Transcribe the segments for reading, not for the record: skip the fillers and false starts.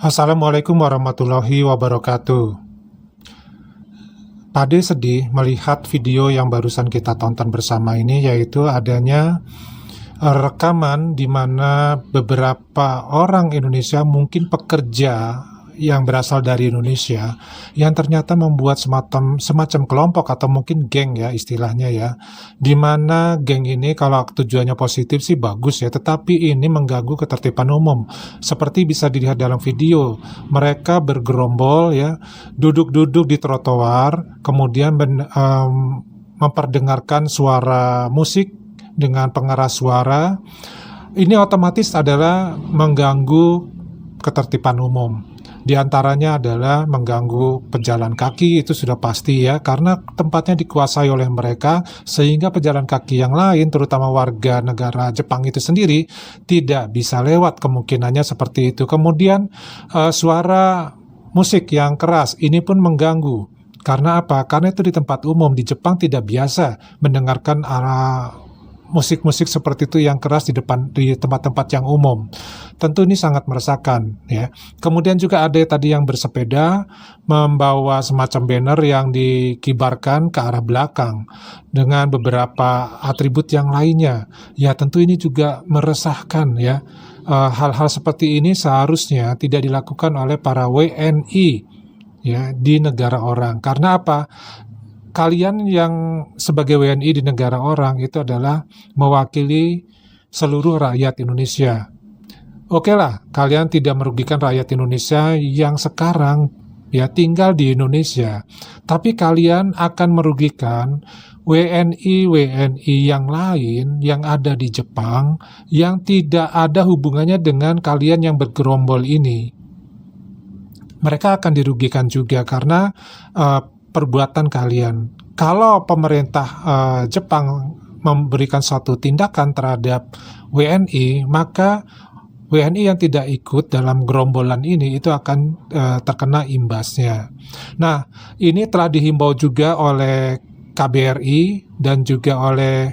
Assalamualaikum warahmatullahi wabarakatuh. Pade sedih melihat video yang barusan kita tonton bersama ini, yaitu adanya rekaman di mana beberapa orang Indonesia, mungkin pekerja yang berasal dari Indonesia, yang ternyata membuat semacam kelompok atau mungkin geng ya istilahnya ya, di mana geng ini kalau tujuannya positif sih bagus ya, tetapi ini mengganggu ketertiban umum. Seperti bisa dilihat dalam video, mereka bergerombol ya, duduk-duduk di trotoar, kemudian memperdengarkan suara musik dengan pengeras suara. Ini otomatis adalah mengganggu ketertiban umum. Di antaranya adalah mengganggu pejalan kaki, itu sudah pasti ya, karena tempatnya dikuasai oleh mereka, sehingga pejalan kaki yang lain, terutama warga negara Jepang itu sendiri, tidak bisa lewat, kemungkinannya seperti itu. Kemudian suara musik yang keras, ini pun mengganggu. Karena apa? Karena itu di tempat umum, di Jepang tidak biasa mendengarkan musik-musik seperti itu yang keras di tempat-tempat yang umum. Tentu ini sangat meresahkan ya. Kemudian juga ada tadi yang bersepeda membawa semacam banner yang dikibarkan ke arah belakang dengan beberapa atribut yang lainnya. Ya tentu ini juga meresahkan ya. Hal-hal seperti ini seharusnya tidak dilakukan oleh para WNI ya di negara orang. Karena apa? Kalian yang sebagai WNI di negara orang itu adalah mewakili seluruh rakyat Indonesia. Oke lah, kalian tidak merugikan rakyat Indonesia yang sekarang ya tinggal di Indonesia. Tapi kalian akan merugikan WNI yang lain yang ada di Jepang yang tidak ada hubungannya dengan kalian yang bergerombol ini. Mereka akan dirugikan juga karena perbuatan kalian. Kalau pemerintah Jepang memberikan suatu tindakan terhadap WNI, maka WNI yang tidak ikut dalam gerombolan ini itu akan terkena imbasnya. Nah, ini telah dihimbau juga oleh KBRI dan juga oleh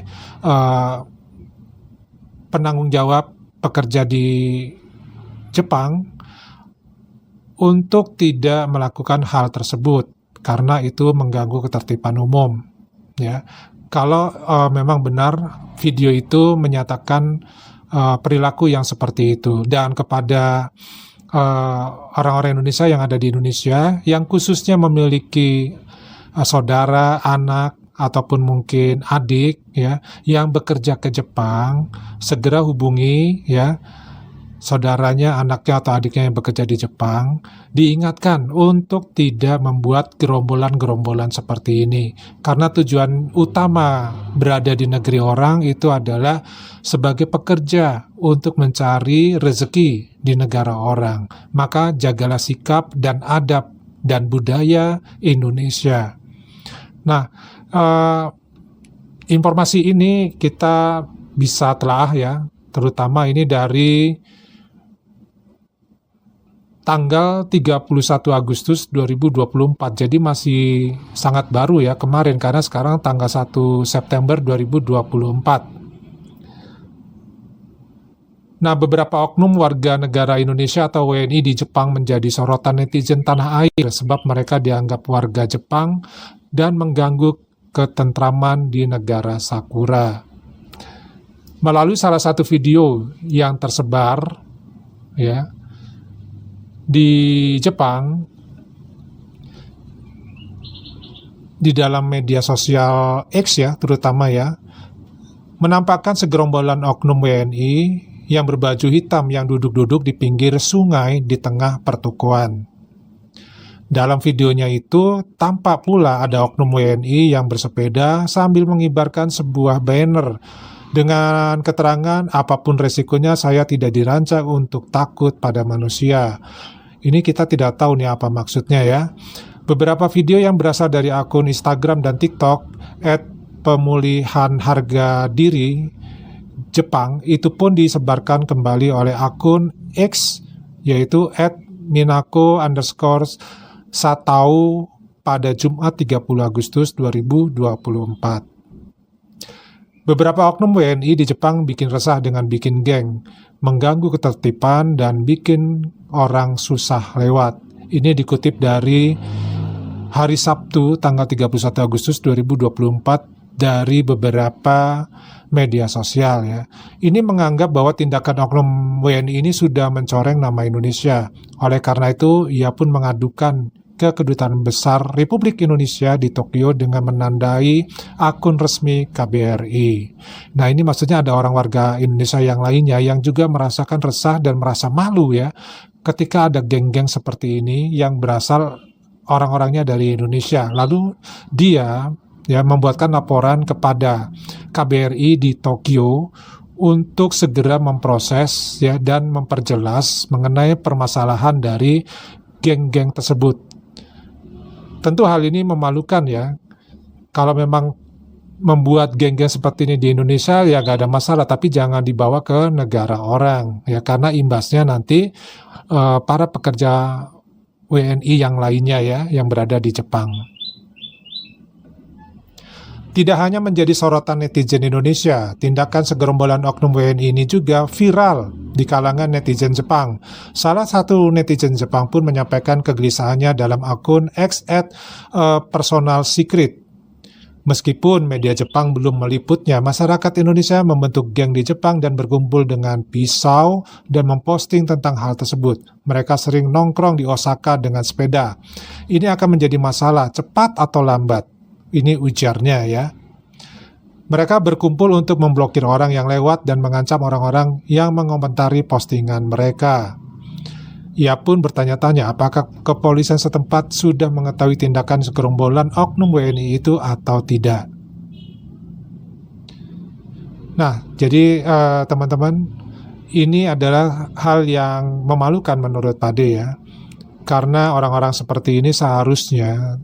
penanggung jawab pekerja di Jepang untuk tidak melakukan hal tersebut, karena itu mengganggu ketertiban umum ya. Kalau memang benar video itu menyatakan perilaku yang seperti itu, dan kepada orang-orang Indonesia yang ada di Indonesia yang khususnya memiliki saudara, anak ataupun mungkin adik ya yang bekerja ke Jepang, segera hubungi ya saudaranya, anaknya atau adiknya yang bekerja di Jepang, diingatkan untuk tidak membuat gerombolan-gerombolan seperti ini. Karena tujuan utama berada di negeri orang itu adalah sebagai pekerja untuk mencari rezeki di negara orang. Maka jagalah sikap dan adab dan budaya Indonesia. Nah, informasi ini kita bisa telah ya, terutama ini dari tanggal 31 Agustus 2024, jadi masih sangat baru ya kemarin, karena sekarang tanggal 1 September 2024. Nah, beberapa oknum warga negara Indonesia atau WNI di Jepang menjadi sorotan netizen tanah air sebab mereka dianggap warga Jepang dan mengganggu ketentraman di negara Sakura. Melalui salah satu video yang tersebar ya di Jepang di dalam media sosial X ya terutama ya, menampakkan segerombolan oknum WNI yang berbaju hitam yang duduk-duduk di pinggir sungai di tengah pertokoan. Dalam videonya itu tampak pula ada oknum WNI yang bersepeda sambil mengibarkan sebuah banner dengan keterangan, apapun resikonya saya tidak dirancang untuk takut pada manusia. Ini kita tidak tahu nih apa maksudnya ya. Beberapa video yang berasal dari akun Instagram dan TikTok @pemulihan harga diri Jepang itu pun disebarkan kembali oleh akun X, yaitu @minako_satao pada Jumat 30 Agustus 2024. Beberapa oknum WNI di Jepang bikin resah dengan bikin geng, mengganggu ketertiban dan bikin orang susah lewat. Ini dikutip dari hari Sabtu tanggal 31 Agustus 2024 dari beberapa media sosial ya. Ini menganggap bahwa tindakan oknum WNI ini sudah mencoreng nama Indonesia. Oleh karena itu, ia pun mengadukan ke Kedutaan Besar Republik Indonesia di Tokyo dengan menandai akun resmi KBRI. Nah, ini maksudnya ada orang warga Indonesia yang lainnya yang juga merasakan resah dan merasa malu ya ketika ada geng-geng seperti ini yang berasal orang-orangnya dari Indonesia. Lalu dia ya membuatkan laporan kepada KBRI di Tokyo untuk segera memproses ya dan memperjelas mengenai permasalahan dari geng-geng tersebut. Tentu hal ini memalukan ya. Kalau memang membuat geng-geng seperti ini di Indonesia ya gak ada masalah, tapi jangan dibawa ke negara orang ya, karena imbasnya nanti para pekerja WNI yang lainnya ya yang berada di Jepang. Tidak hanya menjadi sorotan netizen Indonesia, tindakan segerombolan oknum WNI ini juga viral di kalangan netizen Jepang. Salah satu netizen Jepang pun menyampaikan kegelisahannya dalam akun X @personal secret. Meskipun media Jepang belum meliputnya, masyarakat Indonesia membentuk geng di Jepang dan berkumpul dengan pisau dan memposting tentang hal tersebut. Mereka sering nongkrong di Osaka dengan sepeda. Ini akan menjadi masalah cepat atau lambat. Ini ujarnya ya. Mereka berkumpul untuk memblokir orang yang lewat dan mengancam orang-orang yang mengomentari postingan mereka. Ia pun bertanya-tanya apakah kepolisian setempat sudah mengetahui tindakan segerombolan oknum WNI itu atau tidak. Nah, jadi teman-teman, ini adalah hal yang memalukan menurut Pade ya. Karena orang-orang seperti ini seharusnya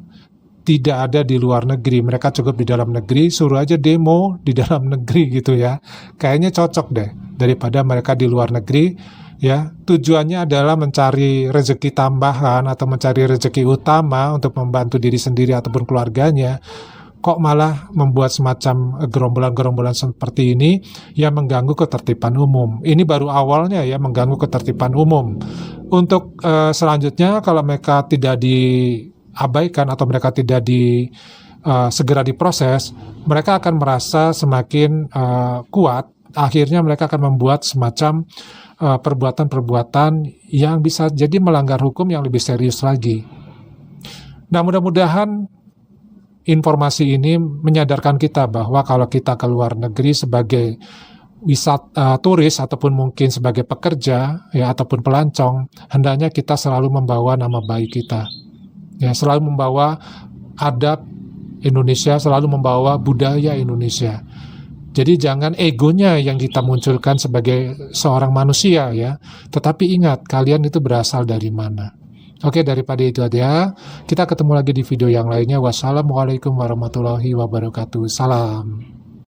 tidak ada di luar negeri, mereka cukup di dalam negeri, suruh aja demo di dalam negeri gitu ya. Kayaknya cocok deh daripada mereka di luar negeri ya. Tujuannya adalah mencari rezeki tambahan atau mencari rezeki utama untuk membantu diri sendiri ataupun keluarganya. Kok malah membuat semacam gerombolan-gerombolan seperti ini yang mengganggu ketertiban umum. Ini baru awalnya ya, mengganggu ketertiban umum. Untuk selanjutnya kalau mereka tidak diabaikan atau mereka tidak segera diproses, mereka akan merasa semakin kuat. Akhirnya mereka akan membuat semacam perbuatan-perbuatan yang bisa jadi melanggar hukum yang lebih serius lagi. Nah, mudah-mudahan informasi ini menyadarkan kita bahwa kalau kita ke luar negeri sebagai turis ataupun mungkin sebagai pekerja ya ataupun pelancong, hendaknya kita selalu membawa nama baik kita. Ya, selalu membawa adab Indonesia, selalu membawa budaya Indonesia. Jadi jangan egonya yang kita munculkan sebagai seorang manusia ya. Tetapi ingat, kalian itu berasal dari mana. Oke, daripada itu aja, kita ketemu lagi di video yang lainnya. Wassalamualaikum warahmatullahi wabarakatuh. Salam.